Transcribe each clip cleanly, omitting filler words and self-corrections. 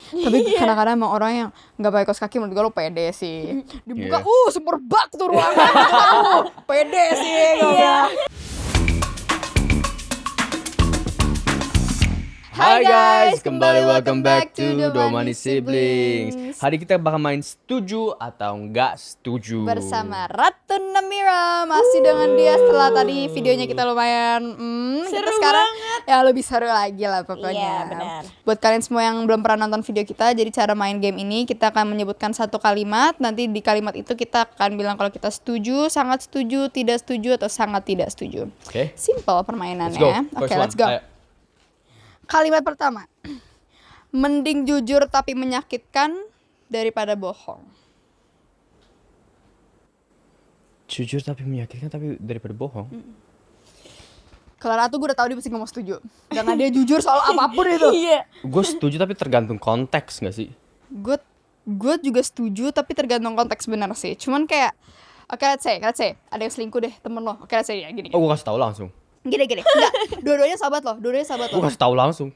Tapi kadang-kadang emang orang yang nggak pakai kaos kaki menurut gue lo pede sih. Dibuka, semerbak tuh ruangan. Pede sih. Hai guys, kembali welcome back to Domani Siblings. Hari kita bakal main setuju atau enggak setuju Bersama Ratu Namira. Masih dengan dia setelah tadi videonya kita lumayan seru kita sekarang banget. ya lebih seru lagi lah pokoknya. Iya, benar. Buat kalian semua yang belum pernah nonton video kita, jadi cara main game ini kita akan menyebutkan satu kalimat. Nanti di kalimat itu kita akan bilang kalau kita setuju, sangat setuju, tidak setuju, atau sangat tidak setuju. Oke. Simple permainannya. Let's go. Oke, First let's one. go. Ayo. Kalimat pertama. Mending jujur tapi menyakitkan daripada bohong. Jujur tapi menyakitkan tapi daripada bohong. Kalau Ratu gue udah tahu dia pasti ngomong setuju. Karena dia jujur soal apapun itu. Iya. Gue setuju tapi tergantung konteks gak sih? Gue juga setuju tapi tergantung konteks benar sih. Cuman kayak let's say ada yang selingkuh deh temen lo. Oke, let's say ya gini. Oh, gue kasih tahu langsung. Gini. Enggak, dua-duanya sahabat lo. Gue kasih tahu langsung.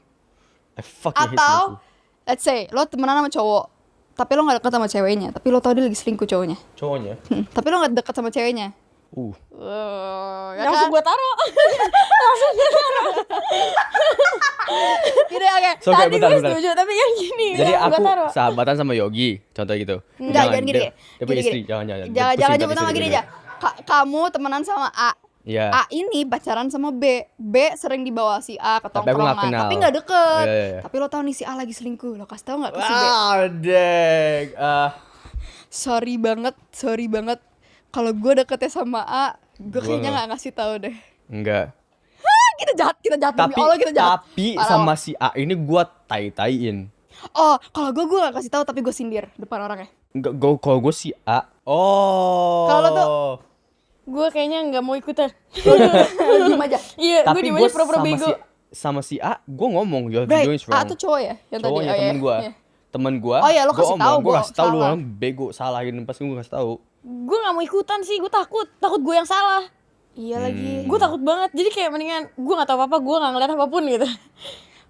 Fuck you, hate Atau selingkuh. let's say lo temenan sama cowok, tapi lo gak deket sama ceweknya, tapi lo tau dia lagi selingkuh cowoknya. Cowoknya. Tapi lo gak deket sama ceweknya. Ya Langsung kan? gue taruh. Gini, oke. So, oke, Tadi bentar. gue setuju, tapi yang gini. Jadi gua aku taruh. sahabatan sama Yogi, contoh gitu. Enggak, jangan gini. Dia punya istri, jangan. Jangan nyebut nama gini aja. Kamu temenan sama A. Iya. A ini pacaran sama B. B sering dibawa si A ke Tapi aku nggak tongkrongan, kenal. tapi nggak deket. Iya. Tapi lo tau nih si A lagi selingkuh. Lo kasih tau nggak ke si B? Dang. Sorry banget. Kalau gue deketnya sama A, gue Gua kayaknya nggak. nggak ngasih tahu deh. Enggak. Kita jahat demi Tapi Allah, kita jahat. Parah. sama si A ini gua tai-taiin. Oh, kalau gue nggak kasih tahu tapi gue sindir depan orangnya. Enggak, kalau gue si A. Oh. Kalau tuh Gue kayaknya nggak mau ikutan. Lo diem aja. Iya, gue tapi diem gue aja pura-pura bego. sama si A, gue ngomong you're Right, doing A wrong. tuh cowok ya? Yang Cowoknya tadi. temen gue. Iya. Temen gue. Oh iya, lo kasih tahu, gue gua kasih tahu lu salah. orang bego, salahin pas gue kasih tahu. Gue nggak mau ikutan sih, gue takut gue yang salah. Iya lagi. Gue takut banget, jadi kayak mendingan gue nggak tahu apa-apa, gue nggak ngeliat apapun gitu.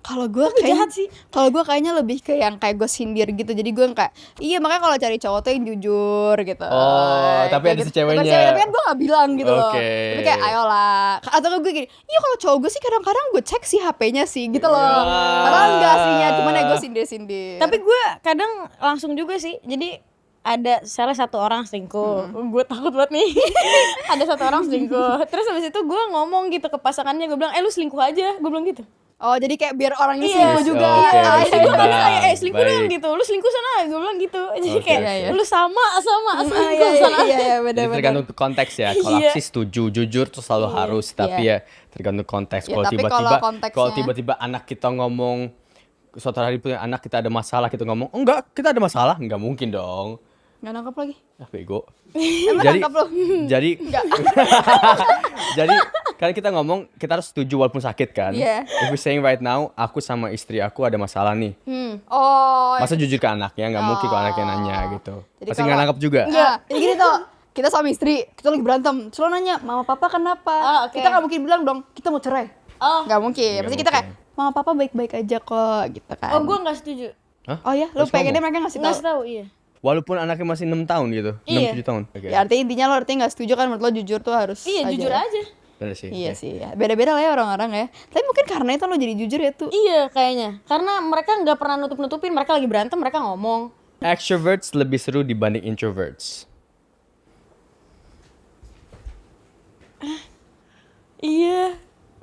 Kalau gue Tapi jahat sih. Kalau gue kayaknya lebih ke yang kayak gue sindir gitu. Jadi gue kayak makanya kalau cari cowok tuh yang jujur gitu. Oh, tapi Kayak ada si gitu. ceweknya. Tapi kan gue gak bilang gitu loh. Oke. Tapi kayak ayolah. Atau gue gini, iya kalau cowok gue sih kadang-kadang gue cek sih HP-nya sih gitu loh. Padahal enggak aslinya, cuman ya gue sindir-sindir. Tapi gue kadang langsung juga sih, jadi ada salah satu orang selingkuh, gue takut banget nih. Ada satu orang selingkuh, terus habis itu gue ngomong gitu ke pasangannya, gue bilang lu selingkuh aja, gue bilang gitu. Oh jadi kayak biar orangnya Iya. selingkuh juga. Oke, Ah, Jadi gue seimbang. kayak selingkuh dong Baik. gitu, lu selingkuh sana, gue bilang gitu. Jadi Oke, kayak oke. lu sama selingkuh sana. Iya Jadi benar-benar. tergantung konteks ya. Kalau Iya. aku sih setuju, jujur tuh selalu harus, tapi Iya. ya tergantung konteks. Ya, Kalau tapi tiba-tiba, kalau konteksnya- kalau tiba-tiba anak kita ngomong suatu hari punya anak kita ada masalah, kita ngomong enggak, kita ada masalah, enggak mungkin dong. Gak nangkep lagi. Ah, bego. Emang Jadi, nangkep lo? jadi, jadi kan kita ngomong kita harus setuju walaupun sakit kan. Iya. If we saying right now, aku sama istri aku ada masalah nih. Oh. Masa jujur ke anaknya, nggak mungkin kalau anaknya nanya gitu. Jadi Pasti kalau- nggak nangkep juga. Enggak, jadi gini tuh. Kita sama istri, kita lagi berantem. Terus lo nanya, mama papa kenapa? Oh, oke. Kita gak mungkin bilang dong, kita mau cerai. Oh, Gak mungkin. Nggak Pasti kita kayak, mungkin. mama papa baik-baik aja kok, gitu kan. oh gue nggak setuju, Hah? Oh ya, lo Terus pengennya ngomong? mereka ngasih nggak tahu. tahu, iya. Walaupun anaknya masih 6 tahun gitu. Iya. 6-7 tahun. Oke. Ya artinya intinya lo artinya gak setuju kan, menurut lo jujur tuh harus Iya, jujur ya. aja. Bener sih. Iya Oke. sih, ya. Beda-beda lah ya orang-orang ya. Tapi mungkin karena itu lo jadi jujur ya tuh. Iya kayaknya, karena mereka nggak pernah nutup-nutupin, mereka lagi berantem, mereka ngomong. Extroverts lebih seru dibanding introverts. Iya,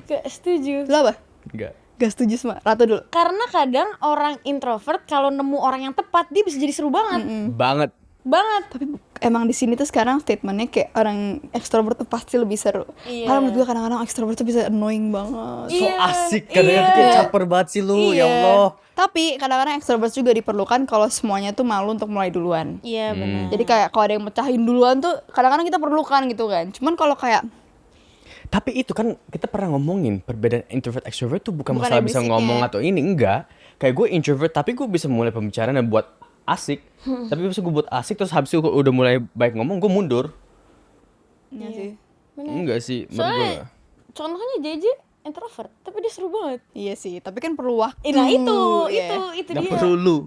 gak setuju. Lo apa? Enggak. Gak setuju sama Ratu dulu. Karena kadang orang introvert kalau nemu orang yang tepat dia bisa jadi seru banget, Banget. banget. Tapi emang di sini tuh sekarang statementnya kayak orang ekstrovert tuh pasti lebih seru. Iya. Karena menurut gue kadang-kadang ekstrovert tuh bisa annoying banget. So Iya, asik. Kadang-kadang iya. kayak caper banget sih lu. Ya Iya. Allah. Tapi kadang-kadang ekstrovert juga diperlukan kalau semuanya tuh malu untuk mulai duluan. Iya benar. Jadi kayak kalau ada yang mecahin duluan tuh kadang-kadang kita perlukan gitu kan. Cuman kalau kayak Tapi itu kan kita pernah ngomongin perbedaan introvert extrovert tuh bukan Bukan masalah dari bisa basicnya. ngomong atau ini, enggak. Kayak gue introvert tapi gue bisa mulai pembicaraan dan buat asik. Tapi pas gue buat asik terus habis itu udah mulai baik ngomong, gue mundur. ya sih. Enggak sih, menurut gue. Soalnya contohnya JJ introvert, tapi dia seru banget. Iya sih, tapi kan perlu waktu. Nah itu Nggak dia. perlu lu,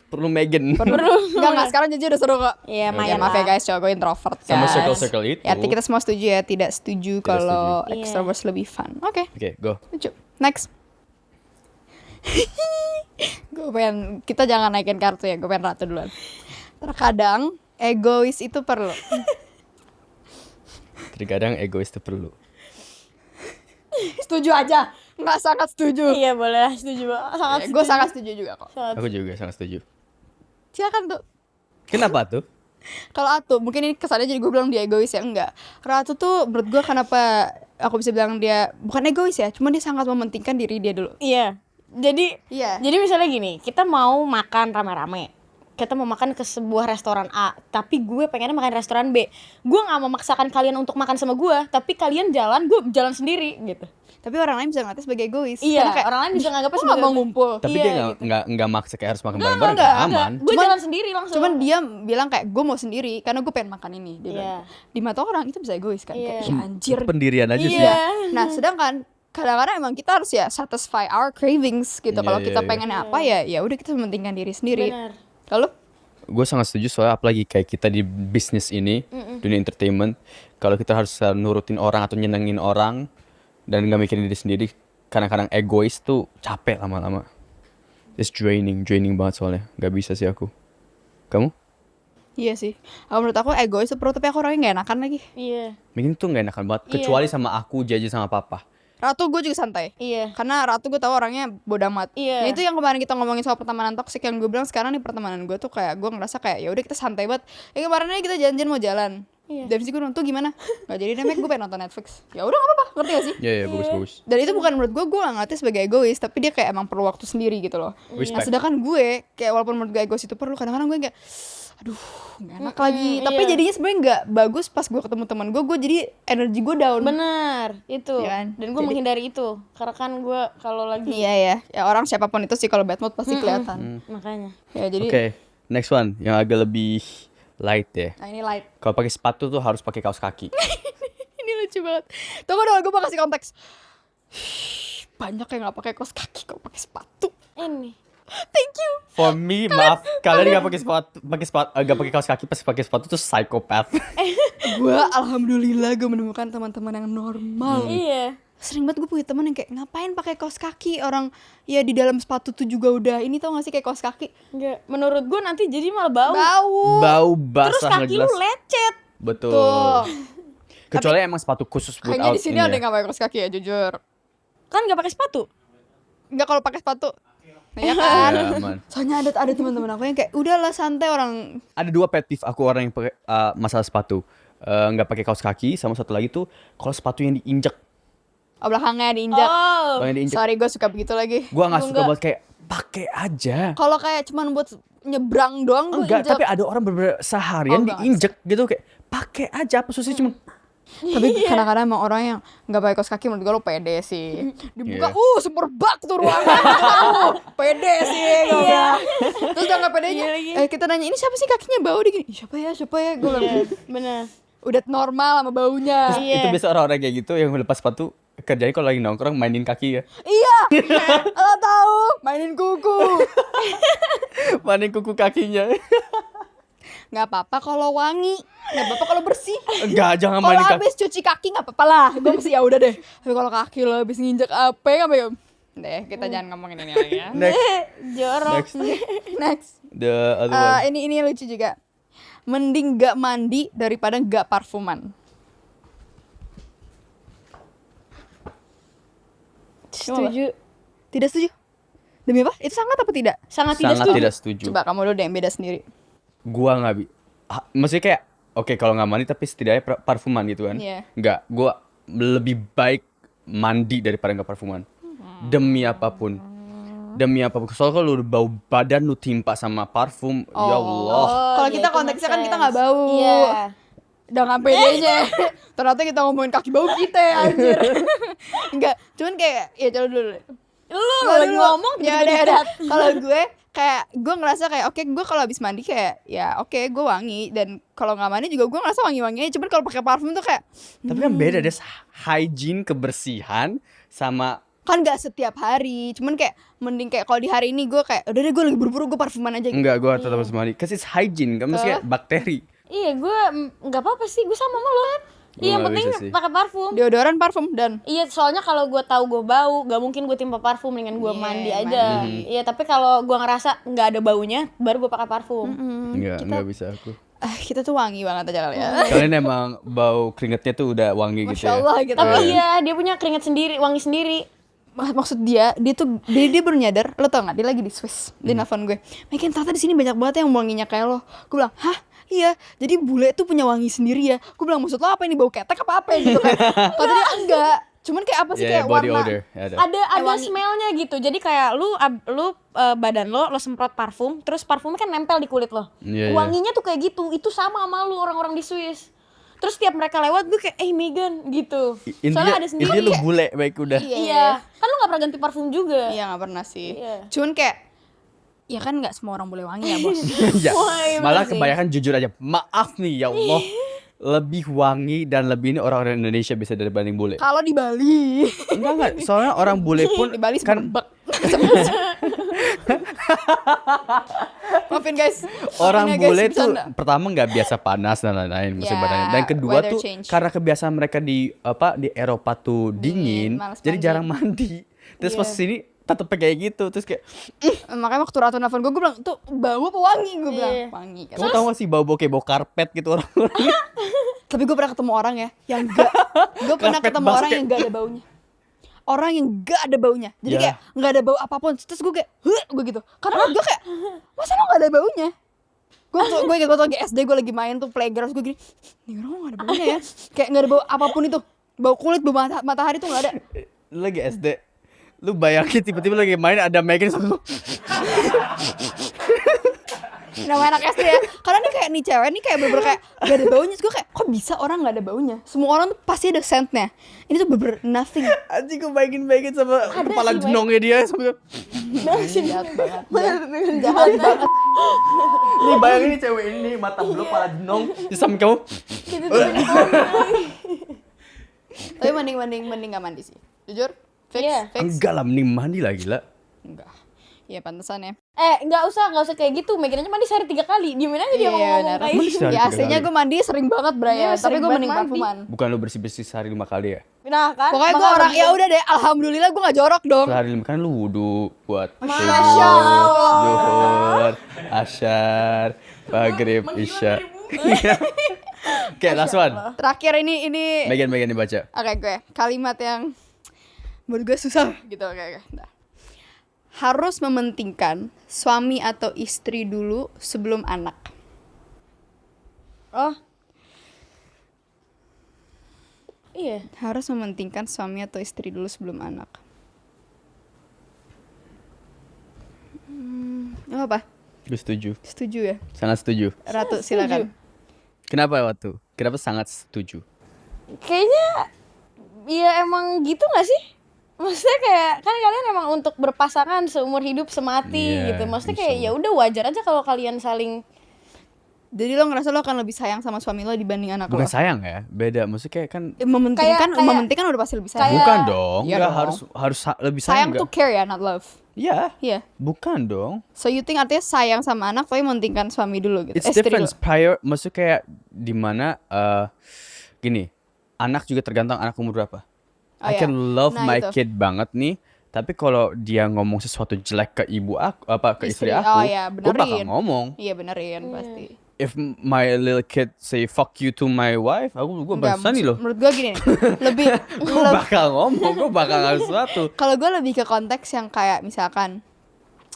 perlu Megan. Enggak, sekarang jujur udah seru kok. Iya, Ya, lumayan maaf ya lah. guys, cowok gue introvert guys. Sama circle-circle itu. Ya, kita semua setuju ya, tidak setuju kalau setuju. extrovert lebih fun. Oke, Oke, go. setuju. Next. Kita jangan naikin kartu ya, gue pengen Ratu duluan. Terkadang egois itu perlu. Terkadang egois itu perlu. Setuju aja, nggak sangat setuju. Iya boleh lah, setuju banget. Sangat Gue setuju. sangat setuju juga kok. Sangat. Aku juga sangat setuju. Silakan tuh. Kenapa tuh? Kalau Atu, mungkin ini kesannya jadi gue bilang dia egois ya, enggak. Ratu tuh menurut gue kenapa aku bisa bilang dia bukan egois ya, cuma dia sangat mementingkan diri dia dulu. Iya. Jadi Iya. Jadi misalnya gini, kita mau makan rame-rame. Kita mau makan ke sebuah restoran A, tapi gue pengennya makan restoran B. Gue nggak memaksakan kalian untuk makan sama gue, tapi kalian jalan, gue jalan sendiri gitu. Tapi orang lain bisa ngeliatnya sebagai egois. Iya, Karena kayak, orang lain bisa nganggapnya "Kok nggak sebagai mau ngumpul." Tapi Iya, dia gitu. nggak maksa kayak harus makan bareng-bareng, kan aman. Gue Cuman- jalan sendiri langsung. Cuman dia bilang kayak gue mau sendiri karena gue pengen makan ini. Dia Iya. bilang. Di mata orang itu bisa egois kan. Iya. Kayak, "Ih, anjir. Itu pendirian aja sih. Iya. Nah, sedangkan kadang-kadang emang kita harus ya satisfy our cravings gitu. Iya, Kalau iya, kita iya. pengen apa ya udah kita mementingkan diri sendiri. Benar. Kalau Gue sangat setuju soalnya apalagi kayak kita di bisnis ini, dunia entertainment, kalau kita harus nurutin orang atau nyenengin orang dan nggak mikirin diri sendiri, kadang-kadang egois tuh capek lama-lama. It's draining banget soalnya. Nggak bisa sih aku. Kamu? iya sih. Menurut aku egois itu perlu, tapi aku orangnya gak enakan lagi. Iya. Mungkin tuh nggak enakan banget. Iya. Kecuali sama aku, Jaja sama Papa. Ratu gue juga santai. Iya. Karena Ratu gue tahu orangnya bodo amat. Iya. Nah, itu yang kemarin kita ngomongin soal pertemanan toksik yang gue bilang sekarang nih pertemanan gue tuh kayak gue ngerasa kayak ya udah kita santai banget. Kemarin aja kita janjian mau jalan. Iya. Dan sih gue nonton gimana? Gak jadi deh, gue pengen nonton Netflix. Ya udah gak apa-apa, ngerti gak sih? Iya, bagus. Dan itu bukan menurut gue gak ngerti sebagai egois, tapi dia kayak emang perlu waktu sendiri gitu loh. Nah Respect. sedangkan gue kayak walaupun menurut gue egois itu perlu, kadang-kadang gue kayak aduh gak enak lagi. Tapi iya. jadinya sebenarnya gak bagus pas gue ketemu teman gue jadi energi gue down. Benar, itu. Iya kan? Dan gue Jadi- menghindari itu. Karena kan gue kalau lagi Iya ya, ya orang siapapun itu sih kalau bad mood pasti kelihatan. makanya. Ya jadi, Oke, next one yang agak lebih light ya. nah ini light. Kalau pakai sepatu tuh harus pakai kaos kaki. Ini lucu banget. Tunggu dong, gue mau kasih konteks. Banyak yang nggak pakai kaos kaki kok pakai sepatu. Ini. Thank you. For me, maaf, kalian nggak pakai nggak pakai kaos kaki pas pakai sepatu tuh psychopath. Gue alhamdulillah gue menemukan teman-teman yang normal. Iya. Sering banget gue punya teman yang kayak ngapain pakai kaos kaki, orang ya di dalam sepatu tuh juga udah ini tau gak sih kayak kaos kaki Enggak, menurut gue nanti jadi malah bau. Bau Terus basah kaki nggak lu jelas. lecet. Betul. tuh. Kecuali emang sepatu khusus buat Kayaknya out di sini ini ada ya. yang nggak pakai kaos kaki ya jujur. Kan gak pakai sepatu. Nggak kalau pakai sepatu. Nah, ya kan. Ya, aman. Soalnya ada teman-teman aku yang kayak udahlah santai orang. Ada dua pet peeve aku orang yang pakai masalah sepatu. Nggak pakai kaos kaki, sama satu lagi tuh kalau sepatu yang diinjek. Oh, belakangnya diinjak. Oh. Kalau yang diinjek, Sorry gue suka begitu lagi. gua nggak suka Enggak. buat kayak pakai aja. Kalau kayak cuman buat nyebrang doang gue Enggak, injak. tapi ada orang bener-bener seharian Oh, enggak, diinjek gitu kayak pakai aja apa susahnya cuma Tapi kadang-kadang emang orang yang nggak pakai kaos kaki menurut gue lo pede sih. Dibuka, Iya. super bak tuh ruangan. Pede sih gue bilang. Terus udah nggak pedenya, kita nanya ini siapa sih kakinya bau dia gini. "Ih, siapa ya gue bilang. Iya, benar. Udah normal sama baunya. Iya. itu biasa orang-orang kayak gitu yang lepas sepatu kerjanya kalau lagi nongkrong mainin kaki ya. Iya. Lo tahu mainin kuku. Mainin kuku kakinya. Nggak apa-apa kalau wangi, nggak apa-apa kalau bersih. Enggak, jangan Kalau mainin kaki. habis cuci kaki nggak apa-apa lah. Gue mesti ya udah deh. Tapi kalau kaki lo habis nginjek apa ya apa ya? Deh, kita jangan ngomongin ini lagi ya. Next, Jorok. next, Next. the other one. Ini lucu juga. Mending gak mandi daripada gak parfuman. Setuju. Tidak setuju? Demi apa? Itu sangat apa tidak? Sangat tidak Sangat setuju. tidak setuju. Coba kamu dulu deh yang beda sendiri. Gua nggak maksudnya kayak oke kalau nggak mandi tapi setidaknya parfuman gitu kan. Iya. Nggak, gua lebih baik mandi daripada nggak parfuman. Demi apapun. Demi apapun. Soalnya kalau lu bau badan lu timpa sama parfum, ya Allah. Kalau iya, kita itu konteksnya make kan kita sense. nggak bau. Iya. Dengan pedenya. Ternyata kita ngomongin kaki bau kita anjir. Enggak, cuman kayak ya coba dulu. Lu lagi ngomong ya tiba-tiba udah. Kalau gue kayak gue ngerasa kayak oke gue kalau habis mandi kayak ya oke gue wangi, dan kalau nggak mandi juga gue ngerasa wangi-wangi aja. Cuman kalau pakai parfum tuh kayak Tapi kan beda deh, hygiene, kebersihan sama kan nggak setiap hari. Cuman kayak mending kayak kalau di hari ini gue kayak udah deh gue lagi buru-buru gue parfuman aja gitu. enggak, gue tetap harus mandi. Cause it's hygiene kan, maksudnya bakteri. Iya, gue nggak apa-apa sih, gue sama lo kan. Gua Iya, yang nggak penting bisa sih. pakai parfum. Deodoran, parfum, dan Iya, soalnya kalau gue tahu gue bau, gak mungkin gue timpa parfum, mendingan gue Iya, mandi aja. Iya, tapi kalau gue ngerasa nggak ada baunya, baru gue pakai parfum. Enggak bisa aku. kita tuh wangi banget aja kali ya. Kalian emang bau keringetnya tuh udah wangi gitu Masya ya. Allah gitu. Tapi iya, dia punya keringat sendiri, wangi sendiri. Maksud dia tuh dia baru nyadar, lo tau nggak, dia lagi di Swiss, dia nelfon gue, Megan ternyata di sini banyak banget yang wanginya kayak lo. Gue bilang, hah? Iya, jadi bule tuh punya wangi sendiri ya. Gue bilang, maksud lo apa ini, bau ketek apa gitu kan? Kata dia enggak, cuman kayak apa sih, Yeah, kayak body warna odor. Ada. Ada wangi. smellnya gitu. Jadi kayak lu badan lo semprot parfum, terus parfumnya kan nempel di kulit lo. Iya, iya. Wanginya tuh kayak gitu. Itu sama lu orang-orang di Swiss. Terus tiap mereka lewat gue kayak, Megan gitu. Soalnya ada sendiri. Intinya lu bule baik udah. Iya. Kan lu gak pernah ganti parfum juga. Iya, nggak pernah sih. Iya. Cuman kayak ya kan nggak semua orang boleh wangi ya bos. Ya, Wah, emang malah sih. kebanyakan jujur aja. Maaf nih ya Allah. Lebih wangi dan lebih ini orang-orang Indonesia bisa dibanding bule. Kalau di Bali, Enggak, soalnya orang bule pun di Bali kan semerbak. Maafin guys. orang Maafin ya, guys, bule tuh bercanda. pertama nggak biasa panas dan lain-lain musim Ya, badannya. Dan kedua weather tuh change. karena kebiasaan mereka di Eropa tuh dingin, males jadi mandi. jarang mandi. Terus pas sini tetep kayak gitu, terus kayak Makanya waktu Ratu nelfon gue bilang tuh bau apa wangi, gue bilang Iya. wangi. kamu tahu gak sih bau-bau kayak bau karpet gitu orang-orang. Tapi gue pernah ketemu orang ya yang enggak. Gue pernah Karpet ketemu basah orang kayak- yang enggak ada baunya. Orang yang enggak ada baunya. Jadi Ya. kayak enggak ada bau apapun. Terus gue kayak, gue gitu. Karena menurut gue kayak, masa lo enggak ada baunya? Gue ingat waktu lagi SD, gue lagi main tuh playground, terus gue gini, nih orang kok enggak ada baunya ya? Kayak enggak ada bau apapun itu. Bau kulit, bau matahari tuh enggak ada. Lu lagi SD, lu bayangin tiba-tiba lagi main ada Megan satu. Nama anak SD ya. Karena nih kayak nih cewek nih kayak bener-bener kayak gak ada baunya. Terus gue kayak, kok bisa orang gak ada baunya? Semua orang tuh pasti ada scentnya. Ini tuh bener-bener nothing. Anjing gue bayangin sama kepala sih, jenongnya dia sampai Jahat banget. Jahat banget. nih bayangin nih cewek ini mata belum kepala jenong di samping kamu. Gitu tuh. Tapi mending gak mandi sih. Jujur, fix, Iya. fix. Enggak lah, mending mandi lah gila. Enggak. Iya pantesan ya. Nggak usah kayak gitu. Megan aja mandi sehari 3 kali. Diemin aja dia ngomong benar. kayak Mandi gitu. sehari Ya 3 aslinya kali. gue mandi sering banget Bray Iya, ya. Tapi sering gue mending banget mandi. parfuman. Bukan lu bersih-bersih sehari 5 kali ya? Nah kan. Pokoknya gue makanya orang, begitu. ya udah deh, alhamdulillah gue gak jorok dong. Sehari 5 kan lu wudu buat Masya subuh, Allah. zuhur, asyar, maghrib, isya. Oke, last one. Terakhir ini Megan dibaca. Oke gue, kalimat yang menurut gue susah gitu. Oke. Nah. Harus mementingkan suami atau istri dulu sebelum anak. Oh. Iya. Harus mementingkan suami atau istri dulu sebelum anak. Apa? Gue setuju. Setuju ya? Sangat setuju. Ratu silakan. Kenapa waktu? Kenapa sangat setuju? Kayaknya ya emang gitu gak sih? Maksudnya kayak kan kalian emang untuk berpasangan seumur hidup semati Iya, gitu. Maksudnya kayak insya ya udah wajar aja kalau kalian saling. Jadi lo ngerasa lo akan lebih sayang sama suami lo dibanding anak Bukan lo? sayang ya, beda. Maksudnya kayak kan Mementingkan udah pasti lebih sayang. bukan dong. Iya Enggak dong. harus lebih Sayang sayang tuh enggak? care ya, not love. Iya. Iya. Bukan dong. So you think artinya sayang sama anak tapi mementingkan suami dulu gitu. It's Istri different. dulu. Maksudnya kayak dimana gini, anak juga tergantung anak umur berapa. Oh, I iya. can love Nah, my itu. kid banget nih, tapi kalau dia ngomong sesuatu jelek ke ibu aku, ke istri Istri. aku, Oh, iya, gue bakal benerin. ngomong. Iya benerin pasti. If my little kid say fuck you to my wife, gue Enggak, bahasa nih loh. menurut gue gini nih, lebih Gue bakal ngomong, gue bakal ngasih sesuatu. kalau gue lebih ke konteks yang kayak misalkan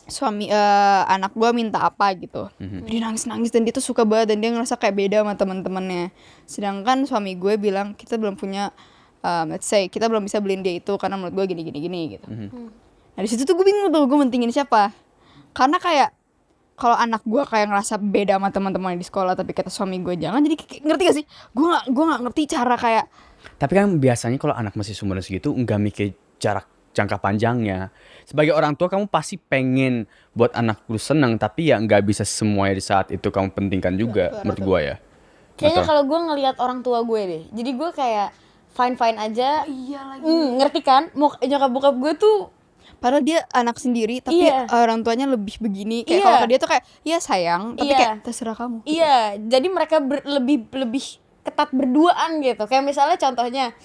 suami anak gue minta apa gitu, dia nangis dan dia tuh suka banget dan dia ngerasa kayak beda sama teman-temannya. Sedangkan suami gue bilang kita belum punya, let's say kita belum bisa beliin dia itu karena menurut gue gini gitu. Nah di situ tuh gue bingung tuh gue mentingin siapa, karena kayak kalau anak gue kayak ngerasa beda sama teman-teman di sekolah tapi kata suami gue jangan, jadi ngerti gak sih? Gue nggak ngerti cara kayak Tapi kan biasanya kalau anak masih seumuran segitu nggak mikir jangka panjangnya. Sebagai orang tua kamu pasti pengen buat anak lu senang, tapi ya nggak bisa semuanya di saat itu kamu pentingkan juga menurut gua ya. Kayaknya Atau- kalau gue ngelihat orang tua gue deh, jadi gue kayak fine aja. Iya lagi. Ngerti kan? Mau nyokap bokap gue tuh Padahal dia anak sendiri, tapi Iya. orang tuanya lebih begini. Kayak Iya. kalau ke dia tuh kayak, iya sayang, tapi Iya. kayak terserah kamu. iya, jadi mereka lebih ketat berduaan gitu. Kayak misalnya contohnya,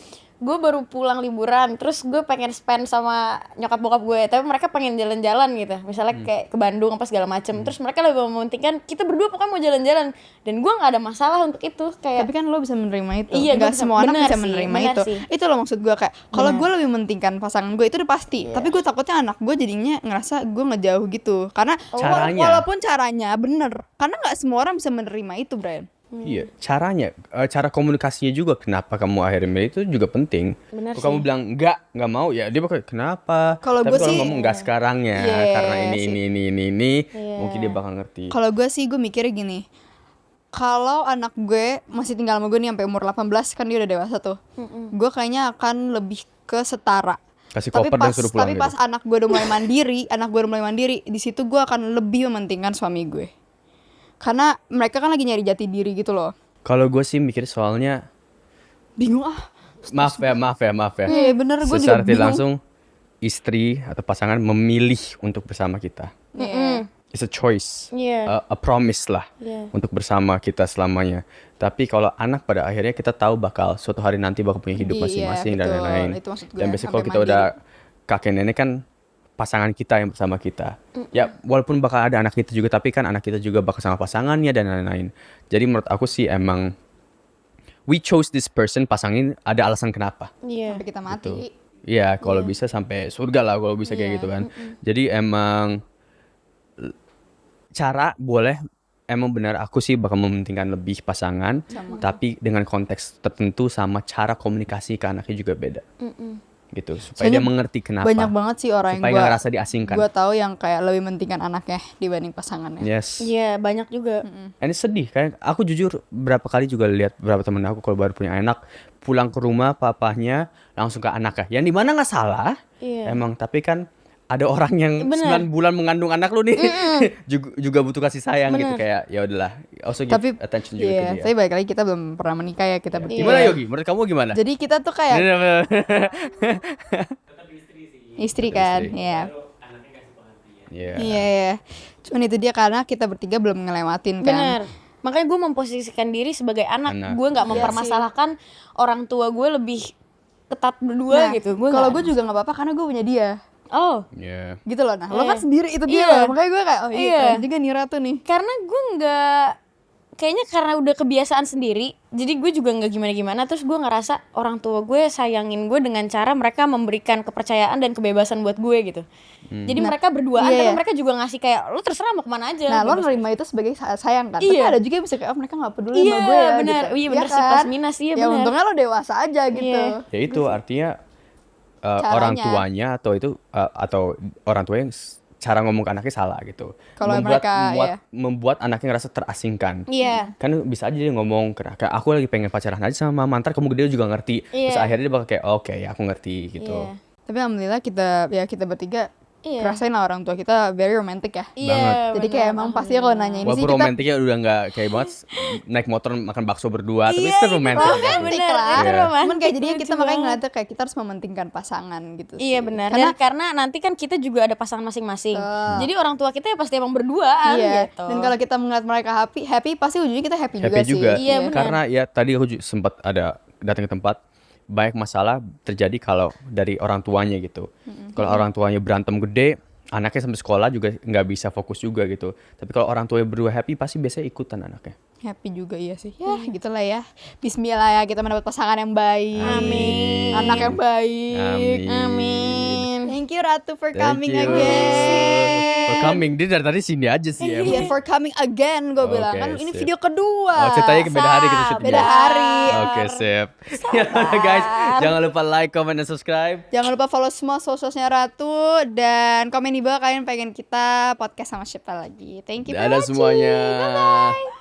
gue baru pulang liburan, terus gue pengen spend sama nyokap bokap gue, tapi mereka pengen jalan-jalan gitu. Misalnya kayak ke Bandung apa segala macem. Terus mereka lebih mementingkan kita berdua pokoknya mau jalan-jalan. Dan gue nggak ada masalah untuk itu. Kayak Tapi kan lo bisa menerima itu. Iya, Nggak gua bisa- semua anak benar bisa sih, menerima benar itu. sih. Itu loh maksud gue kayak kalau Benar. gue lebih mementingkan pasangan gue itu udah pasti. Tapi gue takutnya anak gue jadinya ngerasa gue ngejauh gitu. Karena Caranya. walaupun caranya bener, karena nggak semua orang bisa menerima itu, Brian. Iya, caranya, cara komunikasinya juga kenapa kamu akhirnya milih itu juga penting. Benar Kalau kamu bilang enggak mau ya dia bakal kenapa. Kalau Tapi gue kalau sih- ngomong enggak sekarangnya Iya karena sih. ini, mungkin dia bakal ngerti. Kalau gue sih gue mikirnya gini. Kalau anak gue masih tinggal sama gue nih sampai umur 18 kan dia udah dewasa tuh. Gue kayaknya akan lebih ke setara. Kasih Tapi koper dan pas suruh pulang tapi gitu. pas anak gue udah mulai mandiri, di situ gue akan lebih mementingkan suami gue. Karena mereka kan lagi nyari jati diri gitu loh. Kalau gue sih mikir soalnya Bingung ah. maaf ya. Iya bener, gue juga Secara tidak bingung. langsung istri atau pasangan memilih untuk bersama kita. It's a choice, Iya. a promise lah Iya. untuk bersama kita selamanya. Tapi kalau anak pada akhirnya kita tahu bakal suatu hari nanti bakal punya hidup Iya, masing-masing dan betul. lain-lain. Itu maksud gue, Dan biasanya kalau sampai kita mandiri. udah kakek nenek kan pasangan kita yang bersama kita. Ya walaupun bakal ada anak kita juga, tapi kan anak kita juga bakal sama pasangannya dan lain-lain. Jadi menurut aku sih emang we chose this person, pasangan ini ada alasan kenapa. Iya. Sampai kita mati. Gitu. Iya, kalau bisa sampai surga lah kalau bisa kayak gitu kan. Jadi emang cara boleh emang benar aku sih bakal mementingkan lebih pasangan, tapi dengan konteks tertentu sama cara komunikasi ke anaknya juga beda. Gitu, supaya Soalnya dia mengerti kenapa. Banyak banget sih orang supaya yang nggak gue ngerasa diasingkan. gue tahu yang kayak lebih mementingkan anaknya dibanding pasangannya. Yes. Iya, banyak juga. Ini sedih kan? Aku jujur berapa kali juga lihat beberapa temen aku kalau baru punya anak pulang ke rumah papahnya langsung ke anaknya. Yang dimana nggak salah, Iya. emang tapi kan ada orang yang Bener. 9 bulan mengandung anak lu nih juga butuh kasih sayang gitu Bener. kayak ya udahlah. Also give Tapi attention juga ke iya, dia. tapi balik lagi kita belum pernah menikah ya kita bertiga. Gimana Yogi? Menurut kamu gimana? Jadi kita tuh kayak istri kan, istri. iya. Iya. Iya, iya. Cuman itu dia karena kita bertiga belum ngelewatin kan. Bener. Makanya gue memposisikan diri sebagai anak. Anak. Gue nggak Iya mempermasalahkan orang tua gue lebih ketat berdua Nah, gitu. Gue kalau gue juga nggak apa-apa karena gue punya dia. Oh, Iya. Gitu loh. Nah, lo Iya. kan sendiri itu dia. Iya. Makanya gue kayak oh iya, Iya. keren juga nih Ratu nih. karena gue nggak, kayaknya karena udah kebiasaan sendiri, jadi gue juga nggak gimana-gimana. Terus gue ngerasa orang tua gue sayangin gue dengan cara mereka memberikan kepercayaan dan kebebasan buat gue gitu. Jadi mereka berduaan, iya, tapi iya. mereka juga ngasih kayak lo terserah mau kemana aja. Nah, lo bebas. nerima itu sebagai sayang kan. Tapi Iya. ada juga yang bisa kayak oh mereka nggak peduli Iya, sama gue ya benar. gitu. Iya, benar sih, kan? plus minus, iya, Ya benar. untungnya lo dewasa aja gitu. Iya. Ya itu artinya Caranya. orang tuanya atau orang tua yang cara ngomong ke anaknya salah gitu. Kalau mereka, iya. Membuat anaknya ngerasa terasingkan. Iya. Kan bisa aja dia ngomong kayak aku lagi pengen pacaran aja sama mama, ntar kamu gede juga ngerti. Terus Iya. akhirnya dia bakal kayak oke ya aku ngerti gitu. Iya. Tapi alhamdulillah kita bertiga Iya. rasain lah orang tua kita very romantic ya. Iya. Jadi kayak emang pasti kalau nanya ini sih Walaupun kita romantiknya udah nggak kayak banget naik motor makan bakso berdua, tapi Iya, itu itu romantis. romantis. romantic Bener, lah. itu romantis, Cuman kayak jadinya kita lucu makanya banget. ngeliatnya kayak kita harus mementingkan pasangan gitu sih. Iya benar. Karena Dan karena nanti kan kita juga ada pasangan masing-masing. Jadi orang tua kita ya pasti emang berduaan iya. gitu. Dan kalau kita melihat mereka happy pasti ujungnya kita happy juga Happy juga. sih. Iya, benar. Karena ya tadi aku sempat ada datang ke tempat banyak masalah terjadi kalau dari orang tuanya gitu. Kalau orang tuanya berantem gede, anaknya sampai sekolah juga nggak bisa fokus juga gitu. Tapi kalau orang tuanya berdua happy pasti biasanya ikutan anaknya. Happy juga iya sih. Ya, gitulah ya. Bismillah ya kita mendapat pasangan yang baik. Amin. Anak yang baik. Amin. Thank you Ratu for Thank coming you. again. For coming, dia dari tadi sini aja sih emang. Iya, for coming again gue bilang Oke, kan ini sip. video kedua. Oh, ceritanya ke beda hari kita syutingnya. Beda hari. Oke, sip. Ya udah, guys, jangan lupa like, comment, dan subscribe. Jangan lupa follow semua sosialnya Ratu dan komen di bawah kalian pengen kita podcast sama siapa lagi. Thank you for Dadah watching. semuanya. Bye bye.